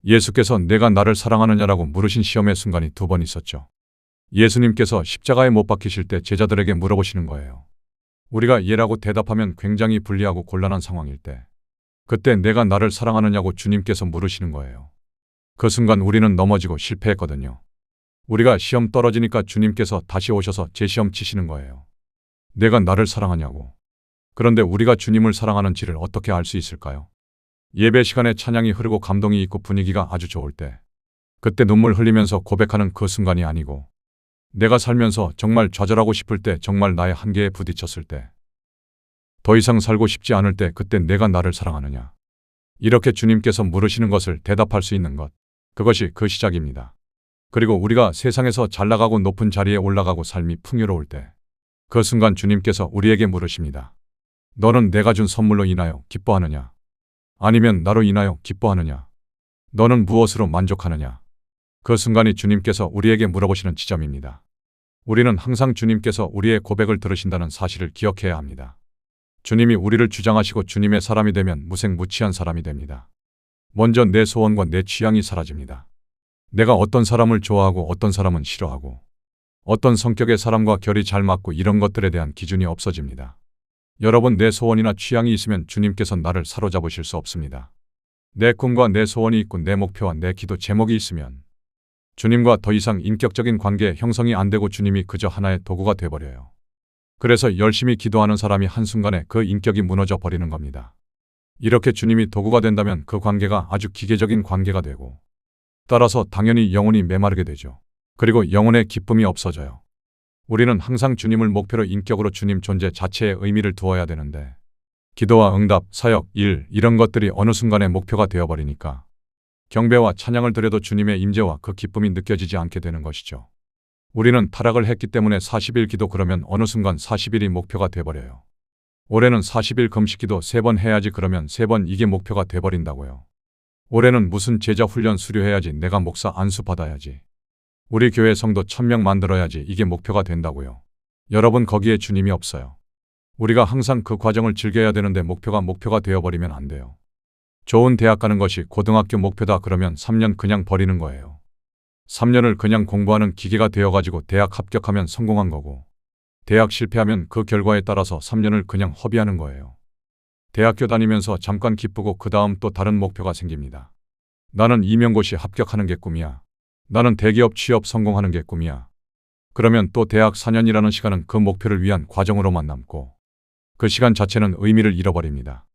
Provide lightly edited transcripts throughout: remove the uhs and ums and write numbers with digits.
예수께서 내가 나를 사랑하느냐라고 물으신 시험의 순간이 2번 있었죠. 예수님께서 십자가에 못 박히실 때 제자들에게 물어보시는 거예요. 우리가 예라고 대답하면 굉장히 불리하고 곤란한 상황일 때, 그때 내가 나를 사랑하느냐고 주님께서 물으시는 거예요. 그 순간 우리는 넘어지고 실패했거든요. 우리가 시험 떨어지니까 주님께서 다시 오셔서 재시험 치시는 거예요. 내가 나를 사랑하냐고. 그런데 우리가 주님을 사랑하는지를 어떻게 알 수 있을까요? 예배 시간에 찬양이 흐르고 감동이 있고 분위기가 아주 좋을 때, 그때 눈물 흘리면서 고백하는 그 순간이 아니고, 내가 살면서 정말 좌절하고 싶을 때, 정말 나의 한계에 부딪혔을 때, 더 이상 살고 싶지 않을 때, 그때 내가 나를 사랑하느냐. 이렇게 주님께서 물으시는 것을 대답할 수 있는 것, 그것이 그 시작입니다. 그리고 우리가 세상에서 잘 나가고 높은 자리에 올라가고 삶이 풍요로울 때, 그 순간 주님께서 우리에게 물으십니다. 너는 내가 준 선물로 인하여 기뻐하느냐? 아니면 나로 인하여 기뻐하느냐? 너는 무엇으로 만족하느냐? 그 순간이 주님께서 우리에게 물어보시는 지점입니다. 우리는 항상 주님께서 우리의 고백을 들으신다는 사실을 기억해야 합니다. 주님이 우리를 주장하시고 주님의 사람이 되면 무색무취한 사람이 됩니다. 먼저 내 소원과 내 취향이 사라집니다. 내가 어떤 사람을 좋아하고 어떤 사람은 싫어하고 어떤 성격의 사람과 결이 잘 맞고 이런 것들에 대한 기준이 없어집니다. 여러분, 내 소원이나 취향이 있으면 주님께서 나를 사로잡으실 수 없습니다. 내 꿈과 내 소원이 있고 내 목표와 내 기도 제목이 있으면 주님과 더 이상 인격적인 관계 형성이 안 되고 주님이 그저 하나의 도구가 돼버려요. 그래서 열심히 기도하는 사람이 한순간에 그 인격이 무너져 버리는 겁니다. 이렇게 주님이 도구가 된다면 그 관계가 아주 기계적인 관계가 되고, 따라서 당연히 영혼이 메마르게 되죠. 그리고 영혼의 기쁨이 없어져요. 우리는 항상 주님을 목표로 인격으로 주님 존재 자체에 의미를 두어야 되는데, 기도와 응답, 사역, 일 이런 것들이 어느 순간에 목표가 되어버리니까 경배와 찬양을 드려도 주님의 임재와 그 기쁨이 느껴지지 않게 되는 것이죠. 우리는 타락을 했기 때문에 40일 기도 그러면 어느 순간 40일이 목표가 돼버려요. 올해는 40일 금식 기도 3번 해야지 그러면 3번 이게 목표가 돼버린다고요. 올해는 무슨 제자 훈련 수료해야지, 내가 목사 안수 받아야지, 우리 교회 성도 1000명 만들어야지, 이게 목표가 된다고요. 여러분, 거기에 주님이 없어요. 우리가 항상 그 과정을 즐겨야 되는데 목표가 되어버리면 안 돼요. 좋은 대학 가는 것이 고등학교 목표다 그러면 3년 그냥 버리는 거예요. 3년을 그냥 공부하는 기계가 되어가지고 대학 합격하면 성공한 거고, 대학 실패하면 그 결과에 따라서 3년을 그냥 허비하는 거예요. 대학교 다니면서 잠깐 기쁘고 그 다음 또 다른 목표가 생깁니다. 나는 임용고시 합격하는 게 꿈이야. 나는 대기업 취업 성공하는 게 꿈이야. 그러면 또 대학 4년이라는 시간은 그 목표를 위한 과정으로만 남고 그 시간 자체는 의미를 잃어버립니다.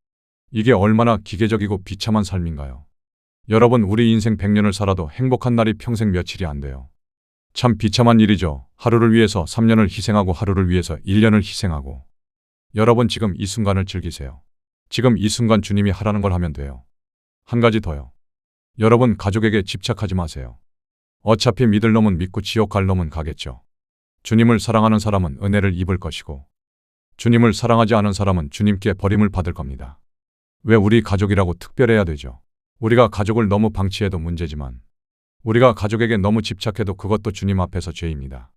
이게 얼마나 기계적이고 비참한 삶인가요? 여러분, 우리 인생 100년을 살아도 행복한 날이 평생 며칠이 안 돼요. 참 비참한 일이죠. 하루를 위해서 3년을 희생하고 하루를 위해서 1년을 희생하고. 여러분, 지금 이 순간을 즐기세요. 지금 이 순간 주님이 하라는 걸 하면 돼요. 한 가지 더요. 여러분, 가족에게 집착하지 마세요. 어차피 믿을 놈은 믿고 지옥 갈 놈은 가겠죠. 주님을 사랑하는 사람은 은혜를 입을 것이고, 주님을 사랑하지 않은 사람은 주님께 버림을 받을 겁니다. 왜 우리 가족이라고 특별해야 되죠? 우리가 가족을 너무 방치해도 문제지만, 우리가 가족에게 너무 집착해도 그것도 주님 앞에서 죄입니다.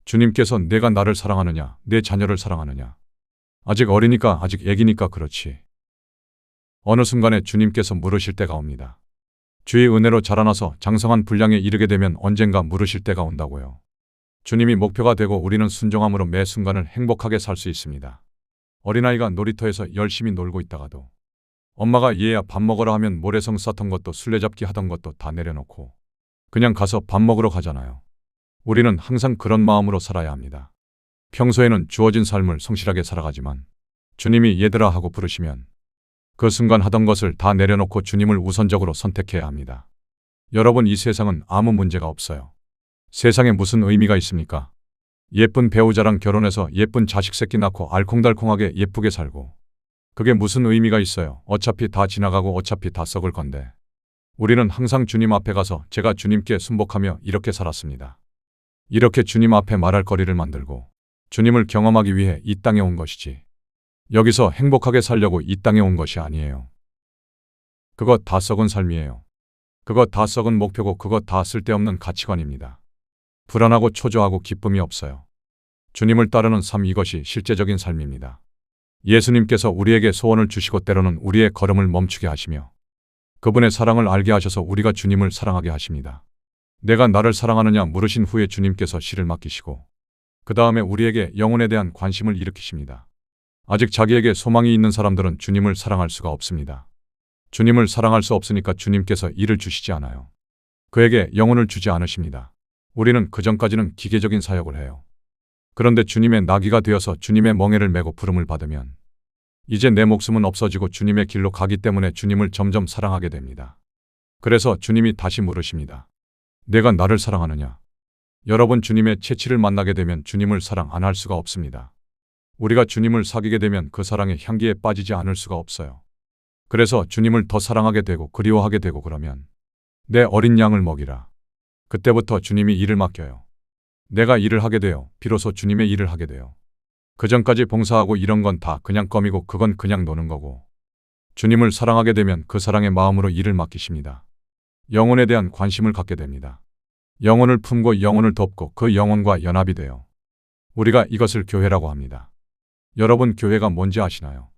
주님께서 내가 나를 사랑하느냐, 내 자녀를 사랑하느냐. 아직 어리니까, 아직 애기니까 그렇지. 어느 순간에 주님께서 물으실 때가 옵니다. 주의 은혜로 자라나서 장성한 분량에 이르게 되면 언젠가 물으실 때가 온다고요. 주님이 목표가 되고 우리는 순종함으로 매 순간을 행복하게 살 수 있습니다. 어린아이가 놀이터에서 열심히 놀고 있다가도 엄마가 얘야 밥 먹으라 하면 모래성 쌓던 것도 술래잡기 하던 것도 다 내려놓고 그냥 가서 밥 먹으러 가잖아요. 우리는 항상 그런 마음으로 살아야 합니다. 평소에는 주어진 삶을 성실하게 살아가지만 주님이 얘들아 하고 부르시면 그 순간 하던 것을 다 내려놓고 주님을 우선적으로 선택해야 합니다. 여러분, 이 세상은 아무 문제가 없어요. 세상에 무슨 의미가 있습니까? 예쁜 배우자랑 결혼해서 예쁜 자식 새끼 낳고 알콩달콩하게 예쁘게 살고 그게 무슨 의미가 있어요? 어차피 다 지나가고 어차피 다 썩을 건데. 우리는 항상 주님 앞에 가서 제가 주님께 순복하며 이렇게 살았습니다. 이렇게 주님 앞에 말할 거리를 만들고 주님을 경험하기 위해 이 땅에 온 것이지. 여기서 행복하게 살려고 이 땅에 온 것이 아니에요. 그것 다 썩은 삶이에요. 그것 다 썩은 목표고 그것 다 쓸데없는 가치관입니다. 불안하고 초조하고 기쁨이 없어요. 주님을 따르는 삶, 이것이 실제적인 삶입니다. 예수님께서 우리에게 소원을 주시고 때로는 우리의 걸음을 멈추게 하시며 그분의 사랑을 알게 하셔서 우리가 주님을 사랑하게 하십니다. 내가 나를 사랑하느냐 물으신 후에 주님께서 실을 맡기시고 그 다음에 우리에게 영혼에 대한 관심을 일으키십니다. 아직 자기에게 소망이 있는 사람들은 주님을 사랑할 수가 없습니다. 주님을 사랑할 수 없으니까 주님께서 이를 주시지 않아요. 그에게 영혼을 주지 않으십니다. 우리는 그전까지는 기계적인 사역을 해요. 그런데 주님의 나귀가 되어서 주님의 멍에를 메고 부름을 받으면 이제 내 목숨은 없어지고 주님의 길로 가기 때문에 주님을 점점 사랑하게 됩니다. 그래서 주님이 다시 물으십니다. 내가 나를 사랑하느냐? 여러분, 주님의 채취를 만나게 되면 주님을 사랑 안 할 수가 없습니다. 우리가 주님을 사귀게 되면 그 사랑의 향기에 빠지지 않을 수가 없어요. 그래서 주님을 더 사랑하게 되고 그리워하게 되고 그러면 내 어린 양을 먹이라. 그때부터 주님이 일을 맡겨요. 내가 일을 하게 돼요. 비로소 주님의 일을 하게 돼요. 그전까지 봉사하고 이런 건 다 그냥 껌이고 그건 그냥 노는 거고 주님을 사랑하게 되면 그 사랑의 마음으로 일을 맡기십니다. 영혼에 대한 관심을 갖게 됩니다. 영혼을 품고 영혼을 돕고 그 영혼과 연합이 돼요. 우리가 이것을 교회라고 합니다. 여러분, 교회가 뭔지 아시나요?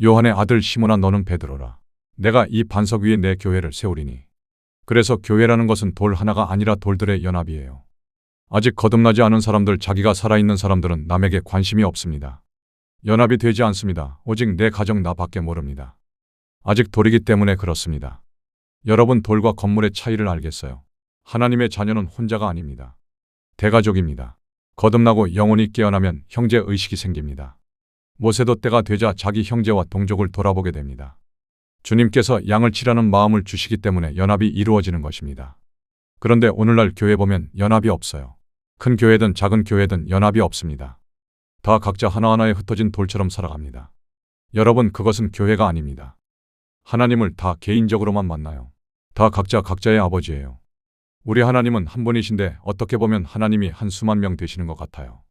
요한의 아들 시몬아, 너는 베드로라. 내가 이 반석 위에 내 교회를 세우리니. 그래서 교회라는 것은 돌 하나가 아니라 돌들의 연합이에요. 아직 거듭나지 않은 사람들, 자기가 살아있는 사람들은 남에게 관심이 없습니다. 연합이 되지 않습니다. 오직 내 가정 나밖에 모릅니다. 아직 돌이기 때문에 그렇습니다. 여러분, 돌과 건물의 차이를 알겠어요? 하나님의 자녀는 혼자가 아닙니다. 대가족입니다. 거듭나고 영혼이 깨어나면 형제의식이 생깁니다. 모세도 때가 되자 자기 형제와 동족을 돌아보게 됩니다. 주님께서 양을 치라는 마음을 주시기 때문에 연합이 이루어지는 것입니다. 그런데 오늘날 교회 보면 연합이 없어요. 큰 교회든 작은 교회든 연합이 없습니다. 다 각자 하나하나에 흩어진 돌처럼 살아갑니다. 여러분, 그것은 교회가 아닙니다. 하나님을 다 개인적으로만 만나요. 다 각자 각자의 아버지예요. 우리 하나님은 한 분이신데 어떻게 보면 하나님이 한 수만 명 되시는 것 같아요.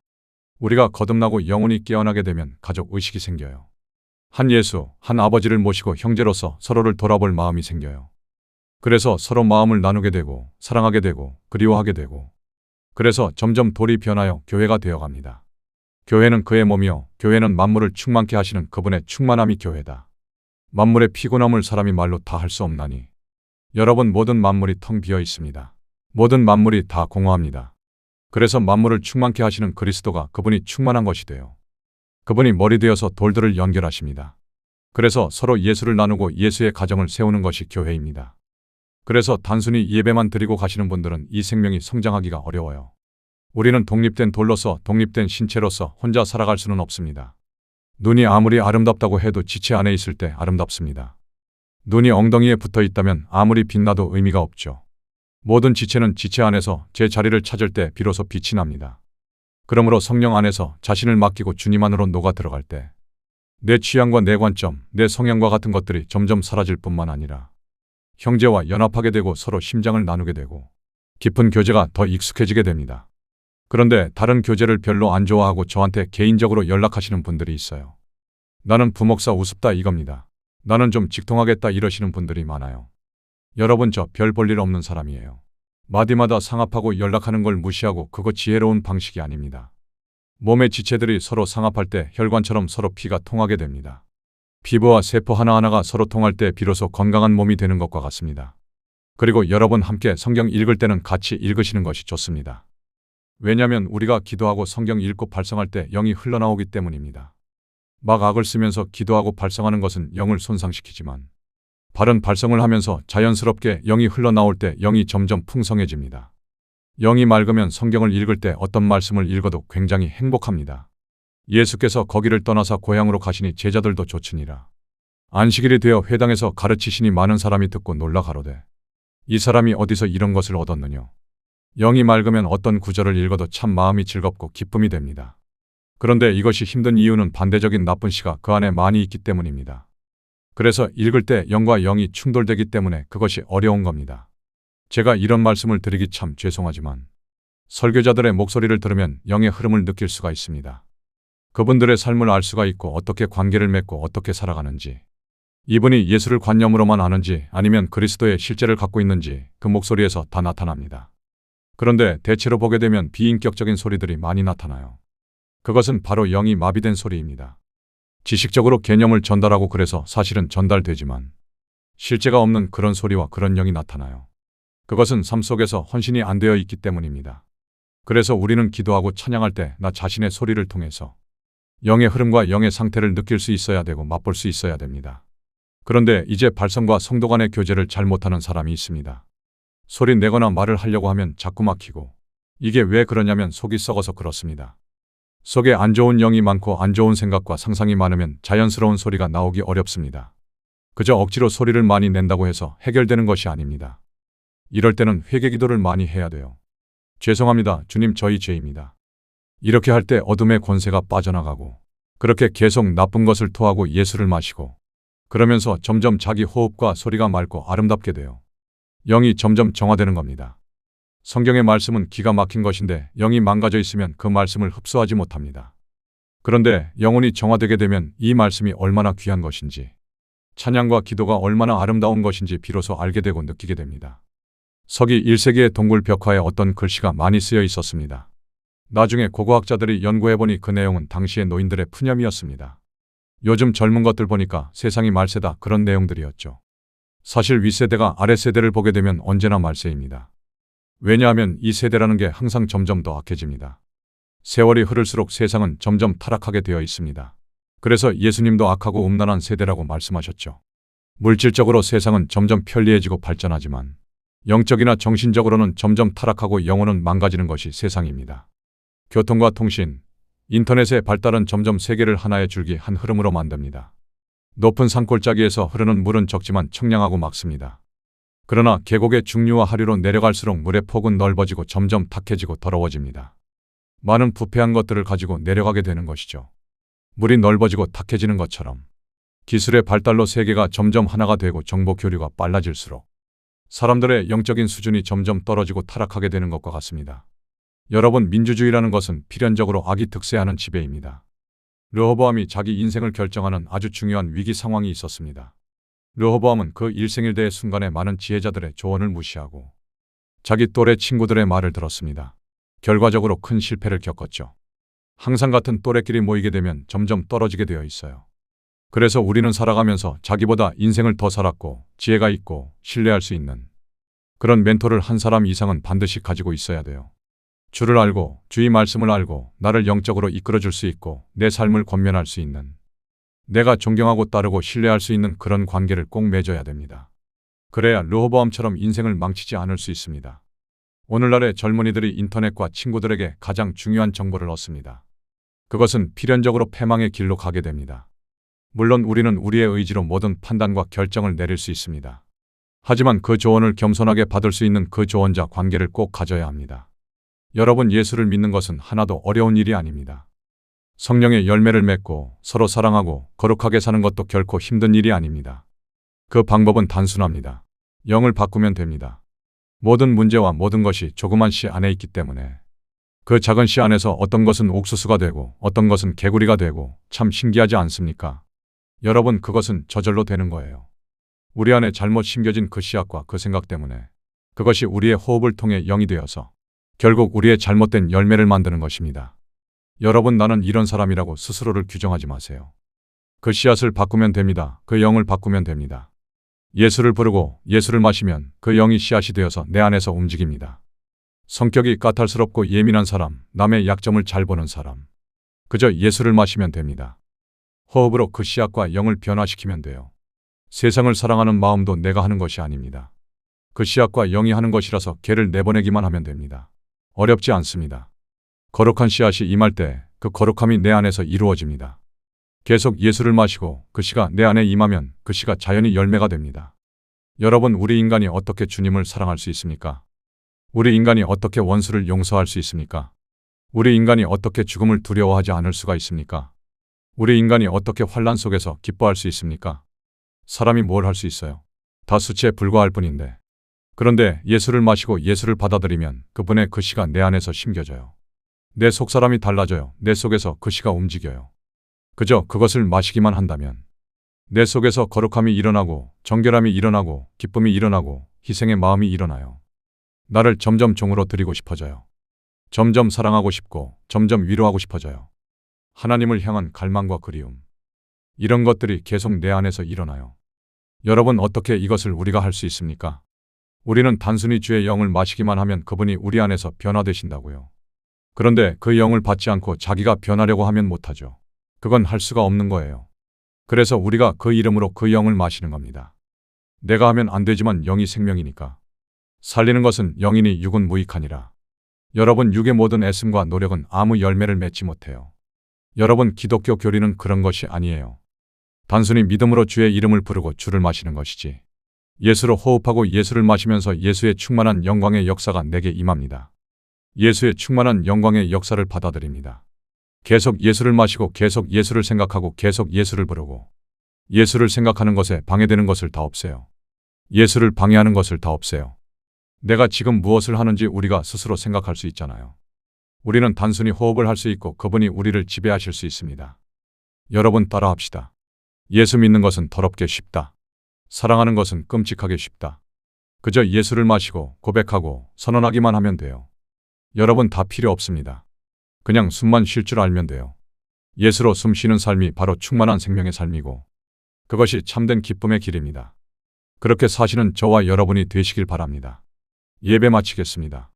우리가 거듭나고 영혼이 깨어나게 되면 가족 의식이 생겨요. 한 예수, 한 아버지를 모시고 형제로서 서로를 돌아볼 마음이 생겨요. 그래서 서로 마음을 나누게 되고 사랑하게 되고 그리워하게 되고 그래서 점점 돌이 변하여 교회가 되어갑니다. 교회는 그의 몸이요, 교회는 만물을 충만케 하시는 그분의 충만함이 교회다. 만물의 피곤함을 사람이 말로 다 할 수 없나니. 여러분, 모든 만물이 텅 비어 있습니다. 모든 만물이 다 공허합니다. 그래서 만물을 충만케 하시는 그리스도가 그분이 충만한 것이 돼요. 그분이 머리 되어서 돌들을 연결하십니다. 그래서 서로 예수를 나누고 예수의 가정을 세우는 것이 교회입니다. 그래서 단순히 예배만 드리고 가시는 분들은 이 생명이 성장하기가 어려워요. 우리는 독립된 돌로서 독립된 신체로서 혼자 살아갈 수는 없습니다. 눈이 아무리 아름답다고 해도 지체 안에 있을 때 아름답습니다. 눈이 엉덩이에 붙어 있다면 아무리 빛나도 의미가 없죠. 모든 지체는 지체 안에서 제 자리를 찾을 때 비로소 빛이 납니다. 그러므로 성령 안에서 자신을 맡기고 주님 안으로 녹아 들어갈 때 내 취향과 내 관점, 내 성향과 같은 것들이 점점 사라질 뿐만 아니라 형제와 연합하게 되고 서로 심장을 나누게 되고 깊은 교제가 더 익숙해지게 됩니다. 그런데 다른 교제를 별로 안 좋아하고 저한테 개인적으로 연락하시는 분들이 있어요. 나는 부목사 우습다 이겁니다. 나는 좀 직통하겠다 이러시는 분들이 많아요. 여러분, 저 별 볼 일 없는 사람이에요. 마디마다 상합하고 연락하는 걸 무시하고 그거 지혜로운 방식이 아닙니다. 몸의 지체들이 서로 상합할 때 혈관처럼 서로 피가 통하게 됩니다. 피부와 세포 하나하나가 서로 통할 때 비로소 건강한 몸이 되는 것과 같습니다. 그리고 여러분 함께 성경 읽을 때는 같이 읽으시는 것이 좋습니다. 왜냐하면 우리가 기도하고 성경 읽고 발성할 때 영이 흘러나오기 때문입니다. 막 악을 쓰면서 기도하고 발성하는 것은 영을 손상시키지만 바른 발성을 하면서 자연스럽게 영이 흘러나올 때 영이 점점 풍성해집니다. 영이 맑으면 성경을 읽을 때 어떤 말씀을 읽어도 굉장히 행복합니다. 예수께서 거기를 떠나사 고향으로 가시니 제자들도 좋으니라. 안식일이 되어 회당에서 가르치시니 많은 사람이 듣고 놀라 가로되 이 사람이 어디서 이런 것을 얻었느냐. 영이 맑으면 어떤 구절을 읽어도 참 마음이 즐겁고 기쁨이 됩니다. 그런데 이것이 힘든 이유는 반대적인 나쁜 시가 그 안에 많이 있기 때문입니다. 그래서 읽을 때 영과 영이 충돌되기 때문에 그것이 어려운 겁니다. 제가 이런 말씀을 드리기 참 죄송하지만 설교자들의 목소리를 들으면 영의 흐름을 느낄 수가 있습니다. 그분들의 삶을 알 수가 있고 어떻게 관계를 맺고 어떻게 살아가는지, 이분이 예수를 관념으로만 아는지 아니면 그리스도의 실제를 갖고 있는지 그 목소리에서 다 나타납니다. 그런데 대체로 보게 되면 비인격적인 소리들이 많이 나타나요. 그것은 바로 영이 마비된 소리입니다. 지식적으로 개념을 전달하고 그래서 사실은 전달되지만 실제가 없는 그런 소리와 그런 영이 나타나요. 그것은 삶 속에서 헌신이 안 되어 있기 때문입니다. 그래서 우리는 기도하고 찬양할 때 나 자신의 소리를 통해서 영의 흐름과 영의 상태를 느낄 수 있어야 되고 맛볼 수 있어야 됩니다. 그런데 이제 발성과 성도 간의 교제를 잘 못하는 사람이 있습니다. 소리 내거나 말을 하려고 하면 자꾸 막히고, 이게 왜 그러냐면 속이 썩어서 그렇습니다. 속에 안 좋은 영이 많고 안 좋은 생각과 상상이 많으면 자연스러운 소리가 나오기 어렵습니다. 그저 억지로 소리를 많이 낸다고 해서 해결되는 것이 아닙니다. 이럴 때는 회개 기도를 많이 해야 돼요. 죄송합니다. 주님, 저희 죄입니다. 이렇게 할 때 어둠의 권세가 빠져나가고, 그렇게 계속 나쁜 것을 토하고 예수를 마시고, 그러면서 점점 자기 호흡과 소리가 맑고 아름답게 돼요. 영이 점점 정화되는 겁니다. 성경의 말씀은 기가 막힌 것인데 영이 망가져 있으면 그 말씀을 흡수하지 못합니다. 그런데 영혼이 정화되게 되면 이 말씀이 얼마나 귀한 것인지, 찬양과 기도가 얼마나 아름다운 것인지 비로소 알게 되고 느끼게 됩니다. 서기 1세기의 동굴 벽화에 어떤 글씨가 많이 쓰여 있었습니다. 나중에 고고학자들이 연구해보니 그 내용은 당시의 노인들의 푸념이었습니다. 요즘 젊은 것들 보니까 세상이 말세다, 그런 내용들이었죠. 사실 윗세대가 아랫세대를 보게 되면 언제나 말세입니다. 왜냐하면 이 세대라는 게 항상 점점 더 악해집니다. 세월이 흐를수록 세상은 점점 타락하게 되어 있습니다. 그래서 예수님도 악하고 음란한 세대라고 말씀하셨죠. 물질적으로 세상은 점점 편리해지고 발전하지만 영적이나 정신적으로는 점점 타락하고 영혼은 망가지는 것이 세상입니다. 교통과 통신, 인터넷의 발달은 점점 세계를 하나의 줄기 한 흐름으로 만듭니다. 높은 산골짜기에서 흐르는 물은 적지만 청량하고 맑습니다. 그러나 계곡의 중류와 하류로 내려갈수록 물의 폭은 넓어지고 점점 탁해지고 더러워집니다. 많은 부패한 것들을 가지고 내려가게 되는 것이죠. 물이 넓어지고 탁해지는 것처럼 기술의 발달로 세계가 점점 하나가 되고 정보 교류가 빨라질수록 사람들의 영적인 수준이 점점 떨어지고 타락하게 되는 것과 같습니다. 여러분, 민주주의라는 것은 필연적으로 악이 득세하는 지배입니다. 르호보암이 자기 인생을 결정하는 아주 중요한 위기 상황이 있었습니다. 르호보암은 그 일생일대의 순간에 많은 지혜자들의 조언을 무시하고 자기 또래 친구들의 말을 들었습니다. 결과적으로 큰 실패를 겪었죠. 항상 같은 또래끼리 모이게 되면 점점 떨어지게 되어 있어요. 그래서 우리는 살아가면서 자기보다 인생을 더 살았고 지혜가 있고 신뢰할 수 있는 그런 멘토를 한 사람 이상은 반드시 가지고 있어야 돼요. 주를 알고 주의 말씀을 알고 나를 영적으로 이끌어줄 수 있고 내 삶을 권면할 수 있는, 내가 존경하고 따르고 신뢰할 수 있는 그런 관계를 꼭 맺어야 됩니다. 그래야 르호보암처럼 인생을 망치지 않을 수 있습니다. 오늘날의 젊은이들이 인터넷과 친구들에게 가장 중요한 정보를 얻습니다. 그것은 필연적으로 패망의 길로 가게 됩니다. 물론 우리는 우리의 의지로 모든 판단과 결정을 내릴 수 있습니다. 하지만 그 조언을 겸손하게 받을 수 있는 그 조언자 관계를 꼭 가져야 합니다. 여러분, 예수를 믿는 것은 하나도 어려운 일이 아닙니다. 성령의 열매를 맺고 서로 사랑하고 거룩하게 사는 것도 결코 힘든 일이 아닙니다. 그 방법은 단순합니다. 영을 바꾸면 됩니다. 모든 문제와 모든 것이 조그만 씨 안에 있기 때문에 그 작은 씨 안에서 어떤 것은 옥수수가 되고 어떤 것은 개구리가 되고 참 신기하지 않습니까? 여러분, 그것은 저절로 되는 거예요. 우리 안에 잘못 심겨진 그 씨앗과 그 생각 때문에 그것이 우리의 호흡을 통해 영이 되어서 결국 우리의 잘못된 열매를 만드는 것입니다. 여러분, 나는 이런 사람이라고 스스로를 규정하지 마세요. 그 씨앗을 바꾸면 됩니다. 그 영을 바꾸면 됩니다. 예수를 부르고 예수를 마시면 그 영이 씨앗이 되어서 내 안에서 움직입니다. 성격이 까탈스럽고 예민한 사람, 남의 약점을 잘 보는 사람, 그저 예수를 마시면 됩니다. 호흡으로 그 씨앗과 영을 변화시키면 돼요. 세상을 사랑하는 마음도 내가 하는 것이 아닙니다. 그 씨앗과 영이 하는 것이라서 개를 내보내기만 하면 됩니다. 어렵지 않습니다. 거룩한 씨앗이 임할 때 그 거룩함이 내 안에서 이루어집니다. 계속 예수를 마시고 그 씨가 내 안에 임하면 그 씨가 자연히 열매가 됩니다. 여러분, 우리 인간이 어떻게 주님을 사랑할 수 있습니까? 우리 인간이 어떻게 원수를 용서할 수 있습니까? 우리 인간이 어떻게 죽음을 두려워하지 않을 수가 있습니까? 우리 인간이 어떻게 환난 속에서 기뻐할 수 있습니까? 사람이 뭘 할 수 있어요? 다 수치에 불과할 뿐인데. 그런데 예수를 마시고 예수를 받아들이면 그분의 그 씨가 내 안에서 심겨져요. 내 속사람이 달라져요. 내 속에서 그 씨가 움직여요. 그저 그것을 마시기만 한다면 내 속에서 거룩함이 일어나고 정결함이 일어나고 기쁨이 일어나고 희생의 마음이 일어나요. 나를 점점 종으로 드리고 싶어져요. 점점 사랑하고 싶고 점점 위로하고 싶어져요. 하나님을 향한 갈망과 그리움, 이런 것들이 계속 내 안에서 일어나요. 여러분, 어떻게 이것을 우리가 할 수 있습니까? 우리는 단순히 주의 영을 마시기만 하면 그분이 우리 안에서 변화되신다고요. 그런데 그 영을 받지 않고 자기가 변하려고 하면 못하죠. 그건 할 수가 없는 거예요. 그래서 우리가 그 이름으로 그 영을 마시는 겁니다. 내가 하면 안 되지만 영이 생명이니까. 살리는 것은 영이니 육은 무익하니라. 여러분, 육의 모든 애씀과 노력은 아무 열매를 맺지 못해요. 여러분, 기독교 교리는 그런 것이 아니에요. 단순히 믿음으로 주의 이름을 부르고 주를 마시는 것이지. 예수로 호흡하고 예수를 마시면서 예수의 충만한 영광의 역사가 내게 임합니다. 예수의 충만한 영광의 역사를 받아들입니다. 계속 예수를 마시고 계속 예수를 생각하고 계속 예수를 부르고 예수를 생각하는 것에 방해되는 것을 다 없애요. 예수를 방해하는 것을 다 없애요. 내가 지금 무엇을 하는지 우리가 스스로 생각할 수 있잖아요. 우리는 단순히 호흡을 할 수 있고 그분이 우리를 지배하실 수 있습니다. 여러분, 따라합시다. 예수 믿는 것은 더럽게 쉽다. 사랑하는 것은 끔찍하게 쉽다. 그저 예수를 마시고 고백하고 선언하기만 하면 돼요. 여러분, 다 필요 없습니다. 그냥 숨만 쉴 줄 알면 돼요. 예수로 숨 쉬는 삶이 바로 충만한 생명의 삶이고 그것이 참된 기쁨의 길입니다. 그렇게 사시는 저와 여러분이 되시길 바랍니다. 예배 마치겠습니다.